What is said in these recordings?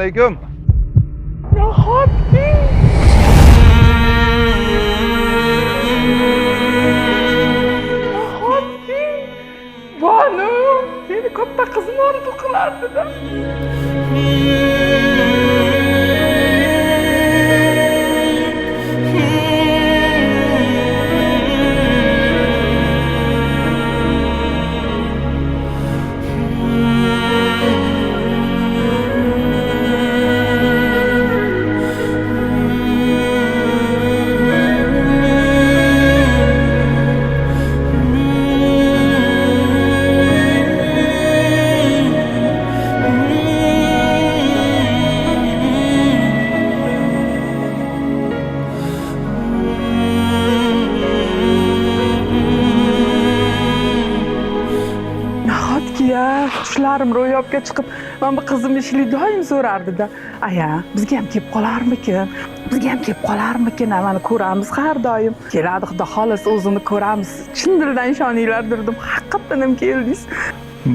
alaykum. Nahotki Banu meni katta qizim orzu qilardi-da. Tushlarim ro'yobga chiqib, men bu qizim ishli doim so'rardi-da. Aya, bizga ham kelib qolarmikin? Bizga ham kelib qolarmikin? Meni ko'ramiz har doim. Keladi, xudo xohlasa o'zini ko'ramiz. Chin dildan ishoninglar derdim. Haqiqatan ham keldingiz.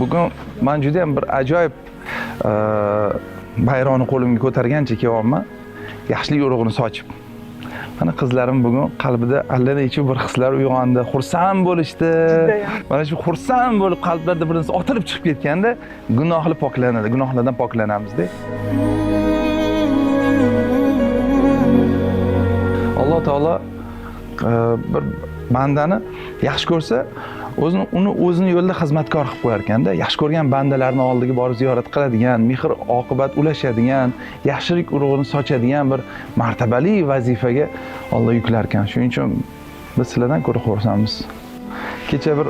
Bugun men juda ham bir ajoyib bayrog'ini qo'limga ko'targancha kelyapman. Yaxshilik urug'ini sochib. Mana qizlarim bugun qalbida allanechuk bir hislar uyg'ondi, xursand bo'lishdi. Mana shu xursand bo'lib qalblarida bir narsa otilib chiqib ketganda gunohli poklanadi, gunohlardan poklanamizda. Alloh taolo bir bandani yaxshi ko'rsa, o'zini yo'lida xizmatkor qilib qo'yar ekanda. Yaxshi ko'rgan bandalarning oldiga borib ziyorat qiladigan, mehr oqibat ulashadigan, yaxshilik urug'ini sochadigan bir martabali vazifaga Alloh yuklar ekan. Shuning uchun biz sizlardan ko'ra xursandmiz. Kecha bir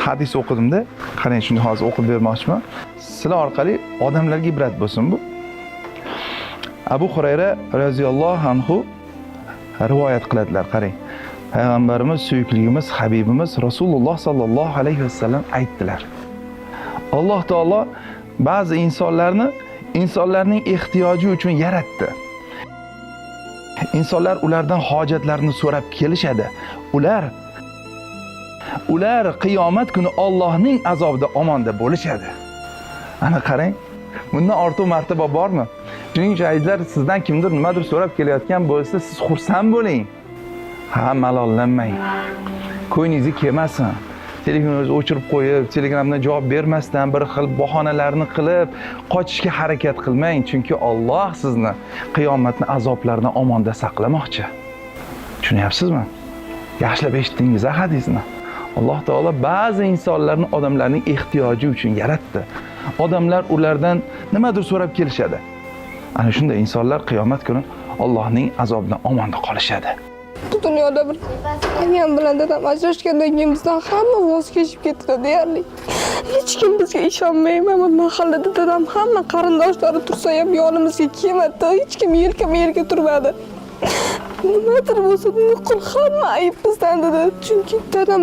hadis o'qidim-da, qarang, shuni hozir o'qib bermoqchiman. Sizlar orqali odamlarga ibrat bo'lsin bu. Abu Hurayra roziyallohu anhu rivoyat qiladilar, qarang. Payg'ambarimiz, suyukligimiz, Habibimiz Rasululloh sallallohu alayhi vasallam aytdilar. Alloh taolo ba'zi insonlarning ehtiyoji uchun yaratdi. İnsanlar ulardan hojatlarini so'rab kelishadi. Ular qiyomat kuni Allohning azobida omonda bo'lishadi. Ana qarang, bundan ortiq martaba bormi? Shuning uchun aytlar, sizdan kimdir nimadir so'rab kelayotgan bo'lsa, siz xursand bo'ling. Ha, malollanmang. Ko'nglingizni kelmasin. Telefoningizni o'chirib qo'yib, Telegramdan javob bermasdan bir xil bahonalarni qilib qochishga harakat qilmang, chunki Alloh sizni qiyomatning azoblaridan omonda saqlamoqchi. Tushunyapsizmi? Yaxshilab eshitdingiz hadisni. Alloh taolo ba'zi insonlarni odamlarning ehtiyoji uchun yaratdi. Odamlar ulardan nimadir so'rab kelishadi. Ana shunday insonlar qiyomat kuni Allohning azobidan omonda qolishadi. Dunyoda bir ayam bilan dadam ajrashgandan keyin bizdan hamma voz kechib ketdi deyarli. Hech kim bizga ishonmaydi. Mana mahallada dadam hamma qarindoshlari tursa ham yonimizga kelmadi. Hech kim yelkama-yelka turmadi. Nimadir bo'lsa, nuqul hamma ayb bizdan dedi. Chunki dadam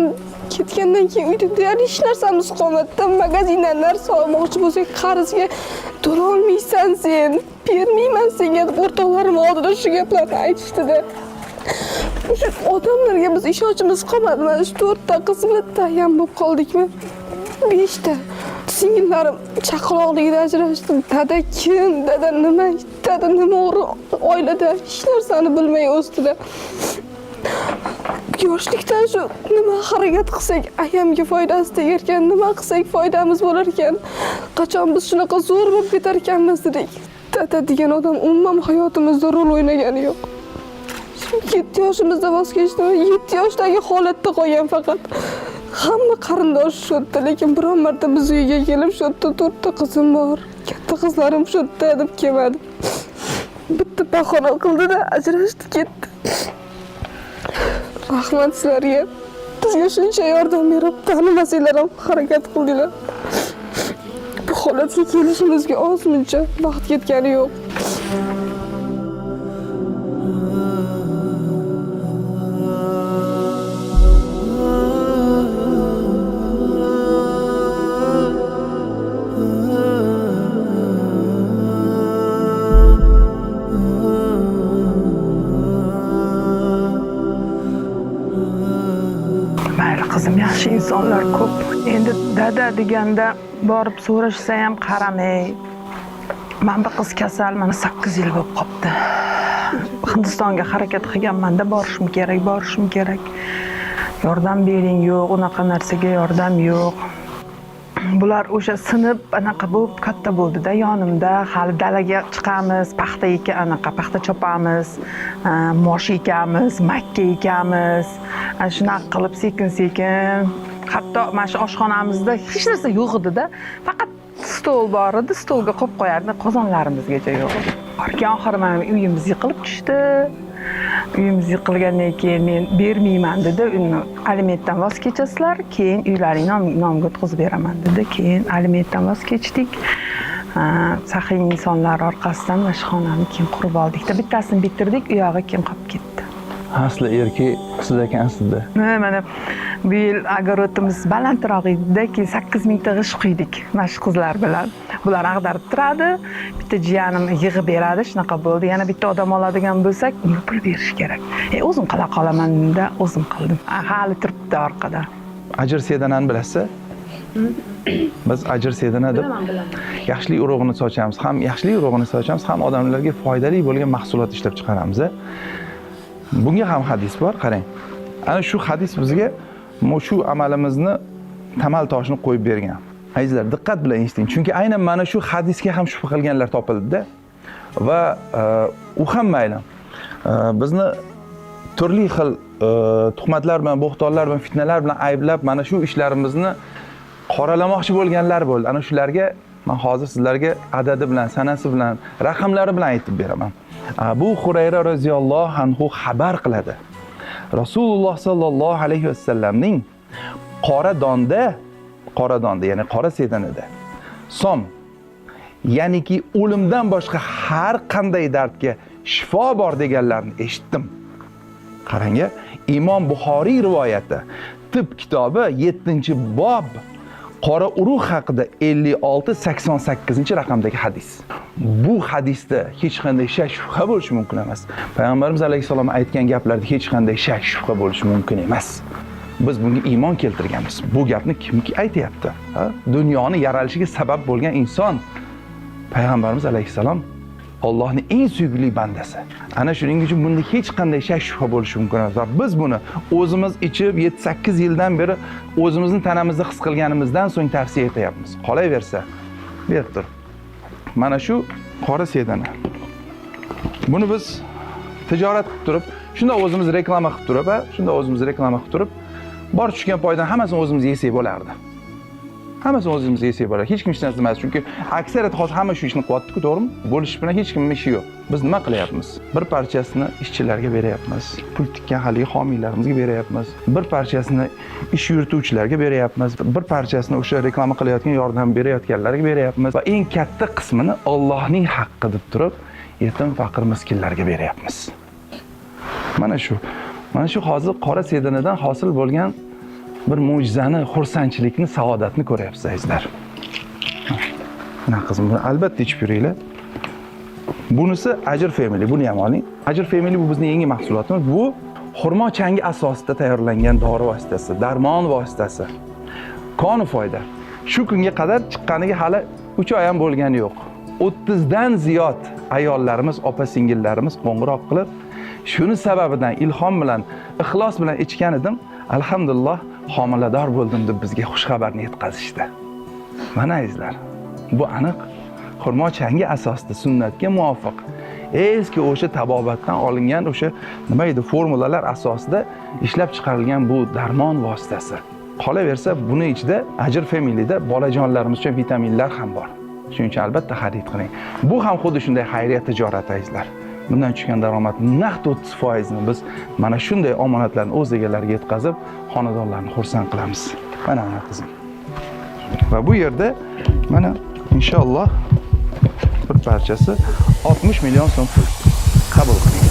ketgandan keyin uyda deyarli hech narsamiz qolmadi. Magazindan narsa olmoqchi bo'lsak, qarzga to'la olmaysan sen, bermayman senga deb o'rtoqlarim oldida shu gaplarni aytishdi-da. Shu odamlarga biz ishonchimiz qolmadi. Mana shu 4 ta qiz bitta ham bo'lib qoldikmi? 5 ta. Singillarim chaqaloqligida ajrashdi. Dada kim? Dada nima oilada hech narsani bilmay o'sdi-da. Yoshlikdan shu nima harakat qilsak ayamga foydasi tegar ekan, nima qilsak foydamiz bo'lar ekan. Qachon biz shunaqa zo'r bo'lib ketar ekanmiz dedik. Dada degan odam umuman hayotimizda rol o'ynagani yo'q. 7 yoshimizda voz kechdim. 7 yoshdagi holatda qolgan faqat. Hamma qarindosh shodda, lekin biron marta biz uyga kelib shodda 4 ta qizim bor. Katta qizlarim shodda deb kelmadi. Bitta bahona qildi-da, ajrashdi ketdi. Rahmat sizlarga. Bizga shuncha yordam berib, tanimasanglar ham harakat qildinglar. Bu holatga kelishimizga ozmuncha vaqt ketgani yo'q. Qizim, yaxshi insonlar ko'p. Endi dada deganda borib so'rashsa ham qaramay. Men bir qiz kasal, mana 8 yil bo'lib qopti. Hindistonga harakat qilganman-da, borishim kerak. Yordam bering, yo'q, unaqa narsaga yordam yo'q. Bular o'sha sinib anaqa bo'lib katta bo'ldi-da yonimda. Hali dalaga chiqamiz, paxta chopamiz, mosh ekamiz, makka ekamiz. Shunaqa qilib sekin-sekin, hatto mana shu oshxonamizda hech narsa yo'q edi-da. Faqat stol bor edi, stolga qo'yib qo'yardi, qozonlarimizgacha yo'q. Keyin oxiri mana uyimiz yiqilib tushdi. Uyimiz yiqilgandan keyin men bermayman dedi. Uni alimentdan voz kechasizlar, keyin uylaring nomiga o'tkazib beraman dedi. Keyin alimentdan voz kechdik. Saxiy insonlar orqasidan mana shu xonani keyin qurib oldik. Bittasini bitirdik, u yog'i keyin qolib ketdi. Asli erkak siz ekansizda. Mana bu yil огородimiz balandroq edi-da, keyin 8000 ta g'isht quydik mana shu qizlar bilan. Bular ag'darib turadi, bitta jiyanim yig'ib beradi, shunaqa bo'ldi. Yana bitta odam oladigan bo'lsak, unga pul berish kerak. O'zim qila qolaman-da, o'zim qildim. Hali turibdi orqada. Ajr sedanani bilasizmi? Biz ajr sedana deb yaxshilik urug'ini sochamiz, ham odamlarga foydali bo'lgan mahsulot ishlab chiqaramiz. Bunga ham hadis bor, qarang. Ana shu hadis bizga shu amalimizni tamal toshini qo'yib bergan. Azizlar, diqqat bilan eshiting, chunki aynan mana shu hadisga ham shubha qilganlar topildi-da. Va u ham mayli. Bizni turli xil tuhmatlar bilan, bo'xtonlar bilan, fitnalar bilan ayblab, mana shu ishlarimizni qoralamoqchi bo'lganlar bo'ldi. Ana shularga men hozir sizlarga adadi bilan, sanasi bilan, raqamlari bilan aytib beraman. Abu Hurayra roziyallohu anhu xabar qiladi. Rasululloh sallallohu alayhi vasallamning qora donda, ya'ni qora sedanida som, ya'niki o'limdan boshqa har qanday dardga shifo bor deganlarni eshitdim. Qarang, Imom Buxoriy rivoyati, tib kitobi 7-bob qora urug' haqida 56-88 raqamdagi bu hadisda hech qanday shak shubha bo'lishi mumkin emas. Payg'ambarimiz alayhisalom aytgan gaplarda hech qanday shak shubha bo'lishi mumkin emas. Biz bunga iymon keltirganmiz. Bu gapni kimki aytayapti? Dunyoni yaralishiga sabab bo'lgan inson Payg'ambarimiz alayhisalom Allohning eng suyukli bandasi. Ana shuning uchun bunda hech qanday shak shubha bo'lishi mumkin emas. Va biz buni o'zimiz ichib 7-8 yildan beri o'zimizni tanamizda his qilganimizdan so'ng tavsiya etyapmiz. Qolaversa, berib tur. Mana shu qora sedana. Buni biz tijorat qilib turib, shunda o'zimiz reklama qilib turib, bor tushgan foydadan hammasini o'zimiz yesak bo'lardi. Hech kim hech narsa demas, chunki aksariyat hozir hamma shu ishni qilyapti-ku, to'g'rimi? Bo'lish bilan hech kimning ishi yo'q. Biz nima qilyapmiz? Bir parchasini ishchilarga beryapmiz, pul tikkan haligi homiylarimizga beryapmiz, bir parchasini ish yurituvchilarga beryapmiz, bir parchasini o'sha reklama qilayotgan, yordam berayotganlarga beryapmiz va eng katta qismini Allohning haqqi deb turib, yetim, faqir, miskinlarga beryapmiz. Mana shu hozir qora sedanadan hosil bo'lgan bir mo'jizani, xursandchilikni, saodatni ko'ryapsiz azizlar. Mana qizim, buni albatta ichib yuringlar. Bunisi Ajr Family, buni ham oling. Ajr Family bu bizning yangi mahsulotimiz. Bu xurmo changi asosida tayyorlangan dori vositasi, darmon vositasi. Koni foyda. Shu kunga qadar chiqqaniga hali 3 oy ham bo'lgani yo'q. 30 dan ziyod ayollarimiz, opa-singillarimiz qo'ng'iroq qilib, shuni sababidan ilhom bilan, ixlos bilan ichgan edim. Alhamdulillah, homilador bo'ldim deb bizga xush xabarni yetkazishdi. Mana azizlar, bu aniq xurmo changi asosida sunnatga muvofiq eski o'sha tabobatdan olingan o'sha nima edi, formulalar asosida ishlab chiqarilgan bu darmon vositasi. Qolaversa, buni ichida Ajr Family'da bolajonlarimiz uchun vitaminlar ham bor. Shuning uchun albatta xarid qiling. Bu ham xuddi shunday xayriya tijorat azizlar. Bundan tushgan daromad naqd 30% ni biz mana shunday omonatlarni o'z egalariga yetkazib, xonadonlarni xursand qilamiz. Mana qizim. Va bu yerda mana inshaalloh bir parchasi 60 million so'm pul. Qabul qiling.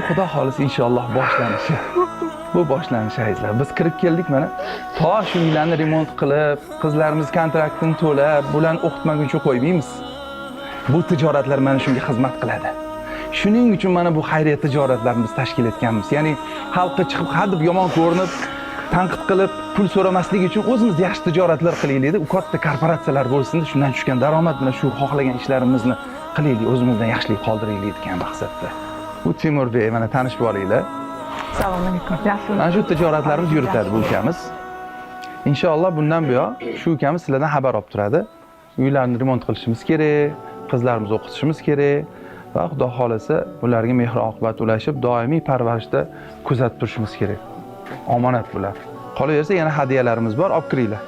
xudo xohlasa inshaalloh boshlanishi. Bu boshlanish azizlar. Biz kirib keldik mana. To shu uylarni remont qilib, qizlarimiz kontraktini to'lab, bularni o'qitmaguncha qo'ymaymiz. Bu tijoratlar mana shunga xizmat qiladi. Shuning uchun mana bu xayriya tijoratlarni biz tashkil etganmiz. Ya'ni xalqqa chiqib hadeb yomon ko'rinib, tanqid qilib, pul so'ramaslik uchun o'zimiz yaxshi tijoratlar qilaylik-da, u katta korporatsiyalar bo'lsin, shundan tushgan daromad bilan shu xohlagan ishlarimizni qilaylik, o'zimizdan yaxshilik qoldiraylik degan maqsadda. Bu Timurbek, mana tanishib olinglar. Assalomu alaykum. Yaxshimi? Mana shu tijoratlarimiz yuritadi bu ukamiz. Inshaalloh bundan buyon shu ukamiz sizlardan xabar olib turadi. Uylarni remont qilishimiz kerak, qizlarimizni o'qitishimiz kerak va xudo xolasa ularga mehr oqibat ulashib, doimiy parvarishda kuzatib turishimiz kerak. Omonat bular. Qolaversa yana hadiyalarimiz bor, olib kiringlar.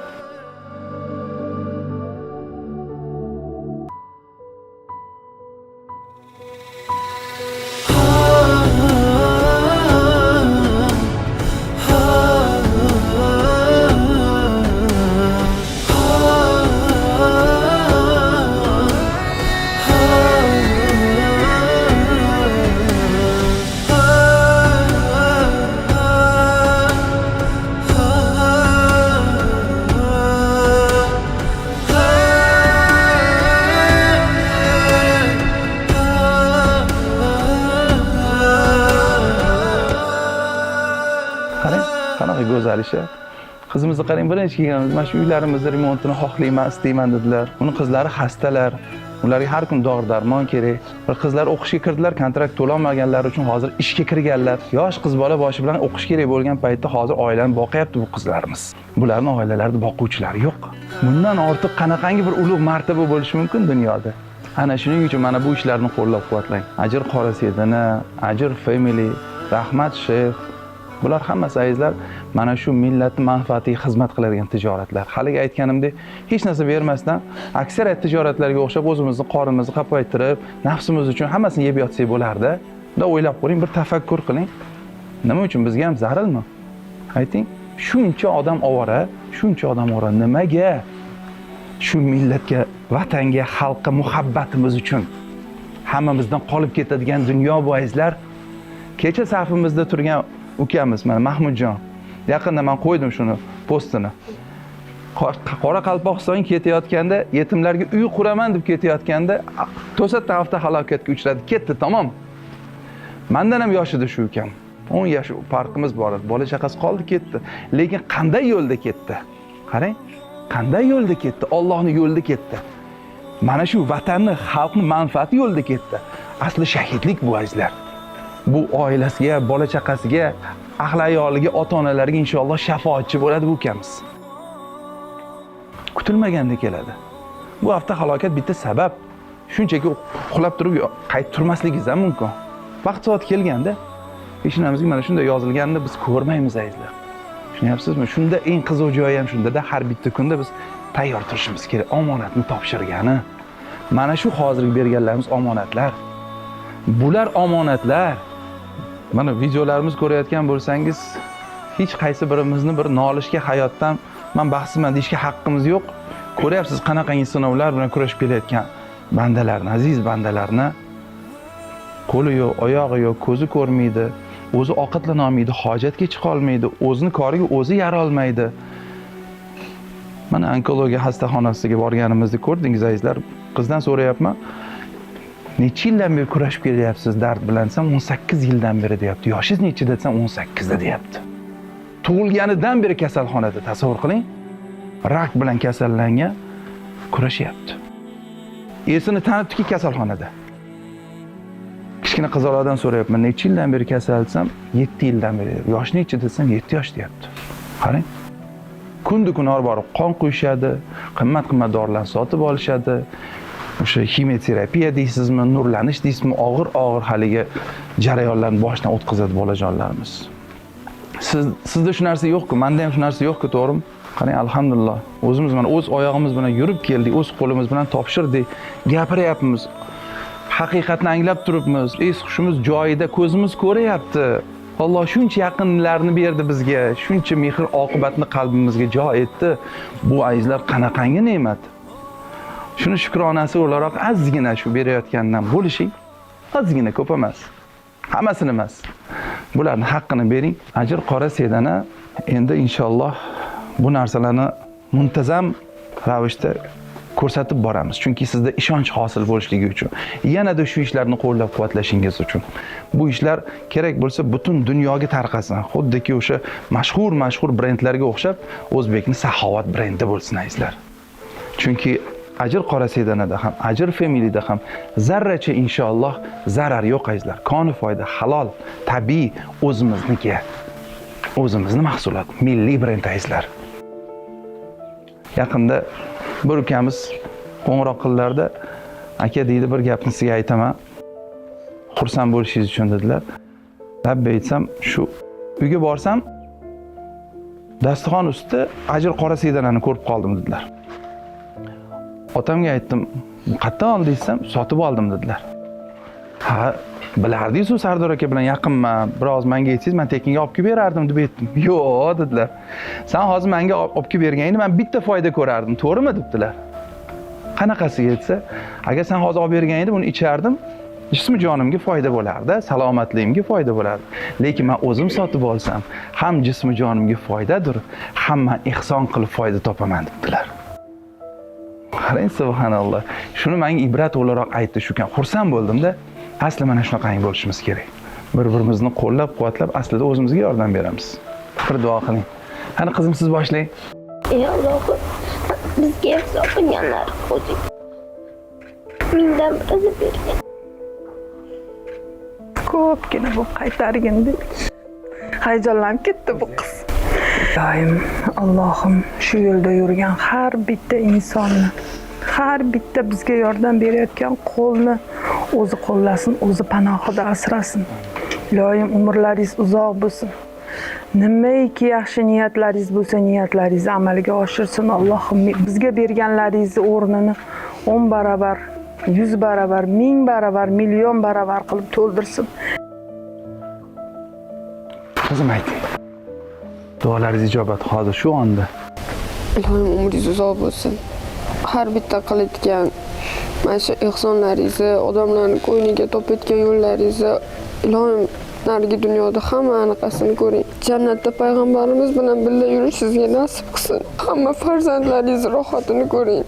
Qanaqa go'zal ish. Qizimizni qarang, birinchi kelganimiz mana shu uylarimizni remontini xohlayman, istayman dedilar. Uni qizlari xastalar. Ularga har kun dori-darmon kerak. Bir qizlar o'qishga kirdilar, kontrakt to'lolmaganlari uchun hozir ishga kirganlar. Yosh qiz bola boshi bilan o'qish kerak bo'lgan paytda hozir oilani boqyapti bu qizlarimiz. Bularning oilalarida boquvchilari yo'q. Bundan ortiq qanaqangi bir ulug' martaba bo'lishi mumkin dunyoda? Ana shuning uchun mana bu ishlarni qo'llab-quvvatlang. Ajr Qorasedini, Ajr Family, Rahmat Shayx, bular hammasi azizlar mana shu millatning manfaatiga xizmat qiladigan tijoratlar. Haliga aytganimdek, hech narsa bermasdan aksariyat tijoratlarga o'xshab o'zimizni qornimizni qapaytirib, nafsimiz uchun hammasini yeb yotsak bo'lardi. Unda o'ylab ko'ring, bir tafakkur qiling. Nima uchun bizga ham zararmi? Ayting, shuncha odam ovora, nimaga? Shu millatga, vatanga, xalqqa muhabbatimiz uchun hammamizdan qolib ketadigan dunyo bu azizlar. Kecha safimizda turgan ukamiz mana Mahmudjon. Yaqinda men qo'ydim shuni postini. Qoraqalpoqistonga ketayotganda, yetimlarga uy quraman deb ketayotganda to'satdan avtohalokatga uchradi, ketdi, tamom. Mendan ham yosh edi shu ukam. 10 yosh farqimiz bor edi. Bola chaqasi qoldi, ketdi. Lekin qanday yo'lda ketdi? Qarang, qanday yo'lda ketdi? Allohning yo'lida ketdi. Mana shu vatanni, xalqni manfaati yo'lida ketdi. Asli shahidlik bu azizlar. Bu oilasiga, bola chaqasiga, ahli ayoliga, ota-onalarga inshaalloh shafoatchi bo'ladi bu ukamiz. Kutilmaganda keladi. Bu avtohalokat bitta sabab. Shunchaki uxlab turib qaytib turmasligingiz ham mumkin. Vaqt soat kelganda peshinamizga mana shunday yozilganini biz ko'rmaymiz azizlar. Tushunyapsizmi? Shunda eng qiziq joyi ham shunda-da, har bitta kunda biz tayyor turishimiz kerak. Omonatni topshirgani. Mana shu hozirgi berganlarimiz omonatlar. Bular omonatlar. Mana videolarimiz ko'rayotgan bo'lsangiz, hech qaysi birimizni bir nolishga hayotdan men baxtsizman deyishga haqqimiz yo'q. Ko'ryapsiz qanaqangi sinovlar bilan kurashib kelayotgan bandalarni, aziz bandalarni. Qo'li yo'q, oyog'i yo'q, ko'zi ko'rmaydi, o'zi ovqatlana olmaydi, hojatga chiqa olmaydi, o'zini koriga o'zi yara olmaydi. Mana onkologiya xastaxonasiga borganimizda ko'rdingiz azizlar. Qizdan so'rayapman. Necha yildan beri kurashib kelyapsiz dard bilan desam 18 yildan beri deyapti. Yoshingiz necha desam 18 da deyapti. Tug'ilganidan beri kasalxonada, tasavvur qiling. Rak bilan kasallangan, kurashyapti. Esini tanibdiki kasalxonada. Kichkina qizaloqdan so'rayapman, necha yildan beri kasal desam 7 yildan beri. Yosh necha desam 7 yosh deyapti. Qarang. Kun-kun borib qon quyishadi, qimmat-qimmat dorilarni sotib olishadi. O'sha kimyoterapiya deysizmi, nurlanish deysizmi, og'ir haligi jarayonlarni boshdan o'tkazadi bolajonlarimiz. Sizda shu narsa yo'q-ku, menda ham shu narsa yo'q-ku, to'g'rimi? Qarang, alhamdulillah. O'zimiz mana o'z oyog'imiz bilan yurib keldik, o'z qo'limiz bilan topshirdik, gapiryapmiz. Haqiqatni anglab turibmiz. Es-hushimiz joyida, ko'zimiz ko'rayapti. Alloh shuncha yaqinlarni berdi bizga, shuncha mehr oqibatni qalbimizga jo etdi. Bu azizlar qanaqangi ne'mat. Shuni shukronasi o'laroq ozgina shu berayotgandan bo'lishing. Ozgina, ko'p emas. Hammasini emas. Bularni haqqini bering. Ajr qora sedana endi inshaalloh bu narsalarni muntazam ravishda ko'rsatib boramiz. Chunki sizda ishonch hosil bo'lishligi uchun, yanada shu ishlarni qo'llab-quvvatlashingiz uchun. Bu ishlar kerak bo'lsa butun dunyoga tarqasin. Xuddiki o'sha mashhur brendlarga o'xshab O'zbekning saxovat brendi bo'lsin azizlar. Chunki Ajr qora sedanada ham, Ajr Family'da ham zarracha inshaalloh zarar yo'q azizlar. Koni foyda halol, tabiiy, o'zimizniki. O'zimizning mahsulot, milliy brend azizlar. Yaqinda bir ukamiz qo'ng'iroq qildilarda, aka deydi, bir gapni sizga aytaman. Xursand bo'lishingiz uchun dedilar. Labba aytsam, shu uyga borsam, dasturxon ustida Ajr qora sedanani ko'rib qoldim dedilar. Otamga aytdim, qayerdan oldingizsam, sotib oldim dedilar. Ha, bilardingiz-ku Sardor aka bilan yaqinman, biroz menga aytsangiz, men tekinga olib kelib berardim deb aytdim. Yo'q dedilar. Sen hozir menga olib kelib berganingda men bitta foyda ko'rardim, to'g'rimi debdilar. Qanaqasiga aytsa, agar sen hozir olib berganingda buni ichardim, jismi jonimga foyda bo'lardi, salomatligimga foyda bo'lardi. Lekin men o'zim sotib olsam, ham jismi jonimga foydadir, ham men ihson qilib foyda topaman debdilar. Qarang, subhanalloh. Shuni menga ibrat o'laroq aytdi shu kan. Xursand bo'ldim-da. Asli mana shunaqangi bo'lishimiz kerak. Bir-birimizni qo'llab-quvvatlab aslida o'zimizga yordam beramiz. Bir duo qiling. Qani qizim, siz boshlang. Ey Allohim, bizga ihson qilganlar o'zing. Mendan o'zi bergan. Ko'pgina bu qaytargindi. Hayajonlanib ketdi bu qiz. Ilohim, Allohim shu yo'lda yurgan har bitta insonni, har bitta bizga yordam berayotgan qo'lni o'zi qo'llasin, o'zi panohida asrasin. Ilohim umrlaringiz uzoq bo'lsin. Nimaiki yaxshi niyatlaringiz bo'lsa, niyatlaringizni amalga oshirsin. Allohim bizga berganlaringizni o'rnini 10 barobar, 100 barobar, 1000 barobar, million barobar qilib to'ldirsin. Qizim ayting. Duolaringiz ijobat hozir shu onda. Ilohim umringiz uzoq bo'lsin. Har bitta qiladigan mana shu ihsonlaringizni, odamlarning ko'ngliga topayotgan yo'llaringizni ilohim narigi dunyoda hamma anaqasini ko'ring. Jannatda payg'ambarimiz bilan birga yurishingizga nasib qilsin. Hamma farzandlaringiz rohatini ko'ring.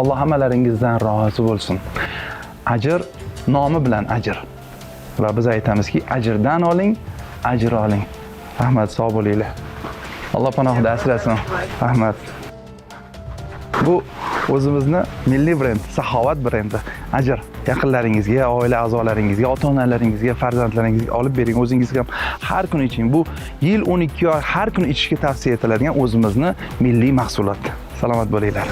Alloh hammalaringizdan rozi bo'lsin. Ajr nomi bilan ajr. Va biz aytamizki, ajrdan oling, ajr oling. Rahmat, sog' bo'linglar. Alloh panohida asrasin. Rahmat. Bu o'zimizni milliy brend, saxovat brendi. Ajr yaqinlaringizga, oila a'zolaringizga, ota-onalaringizga, farzandlaringizga olib bering. O'zingizga ham har kun iching. Bu yil 12 oy har kun ichishga tavsiya etiladigan o'zimizni milliy mahsulot. Salomat bo'linglar.